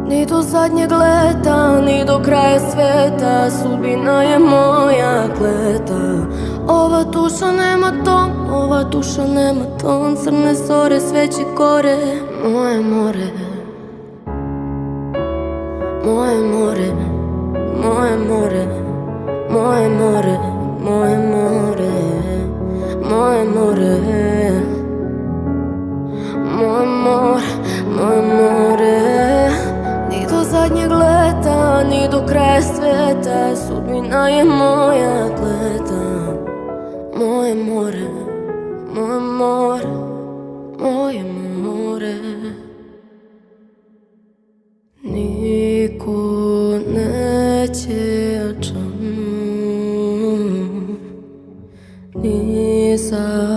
Ni do zadnjeg leta, ni do kraja sveta, sudbina je moja kleta. Ova duša nema ton, ova duša nema ton, crne zore, sveće gore, moje more. Moje more, moje more, moje more, moje more, moje more, moje more, moje more. Ni do zadnjeg leta, ni do kraja sveta, sudbina je moja kleta. Moje more, moje more, moje more. Niko neće čam, ni za